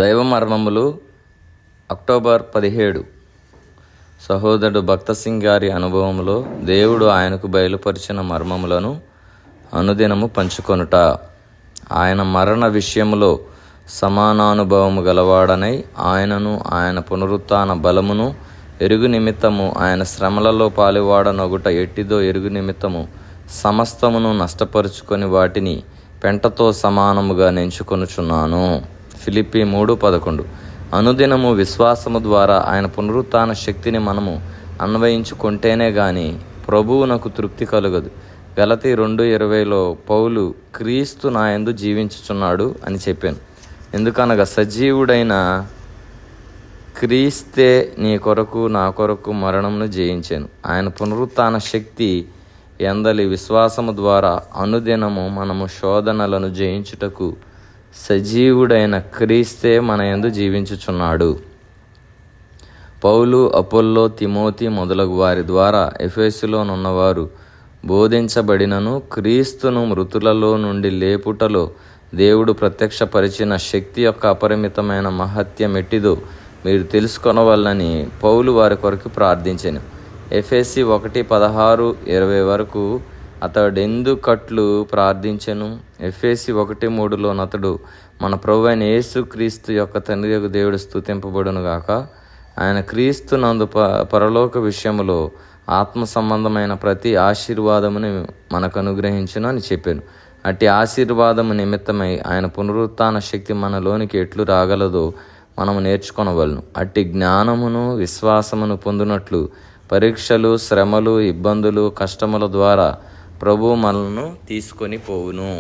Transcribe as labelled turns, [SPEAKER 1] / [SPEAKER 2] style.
[SPEAKER 1] దైవ మర్మములు అక్టోబర్ 17. సహోదరుడు భక్తసింగ్ గారి అనుభవంలో దేవుడు ఆయనకు బయలుపరిచిన మర్మములను అనుదినము పంచుకొనుట. ఆయన మరణ విషయములో సమానానుభవము గలవాడనై ఆయనను ఆయన పునరుత్థాన బలమును ఎరుగు నిమిత్తము ఆయన శ్రమలలో పాలువాడనొగుట ఎట్టిదో ఎరుగు నిమిత్తము సమస్తమును నష్టపరుచుకొని వాటిని పెంటతో సమానముగా నెంచుకొనుచున్నాను. ఫిలిప్పీ 3:11. అనుదినము విశ్వాసము ద్వారా ఆయన పునరుత్థాన శక్తిని మనము అన్వయించుకుంటేనే గాని ప్రభువునకు తృప్తి కలుగదు. గలతీ 2:20లో పౌలు క్రీస్తు నా యందు జీవించుచున్నాడు అని చెప్పాను. ఎందుకనగా సజీవుడైన క్రీస్తే నీ కొరకు నా కొరకు మరణమును జయించాను. ఆయన పునరుత్థాన శక్తి యందలి విశ్వాసము ద్వారా అనుదినము మనము శోధనలను జయించుటకు సజీవుడైన క్రీస్తే మన యందు జీవించుచున్నాడు. పౌలు, అపోల్లో, తిమోతి మొదలగు వారి ద్వారా ఎఫెసులోనున్నవారు బోధించబడినను క్రీస్తును మృతులలో నుండి లేపుటలో దేవుడు ప్రత్యక్షపరిచిన శక్తి యొక్క అపరిమితమైన మహత్యం ఎట్టిదో మీరు తెలుసుకొనవలనని పౌలు వారి కొరకు ప్రార్థించెను. ఎఫెసీ 1:16-20 వరకు అతడెందుకట్లు ప్రార్థించెను? ఎఫెసీ 1:3లో అతడు మన ప్రభువైన యేసు క్రీస్తు యొక్క తండ్రి యొక్క దేవుడు స్తుతింపబడును గాక. ఆయన క్రీస్తు నందు పరలోక విషయములో ఆత్మ సంబంధమైన ప్రతి ఆశీర్వాదముని మనకు అనుగ్రహించును అని చెప్పాను. అట్టి ఆశీర్వాదము నిమిత్తమై ఆయన పునరుత్థాన శక్తి మనలోనికి ఎట్లు రాగలదో మనము నేర్చుకొనవలను. అట్టి జ్ఞానమును విశ్వాసమును పొందినట్లు పరీక్షలు, శ్రమలు, ఇబ్బందులు, కష్టముల ద్వారా ప్రభువు మనల్ని తీసుకొని పోవును.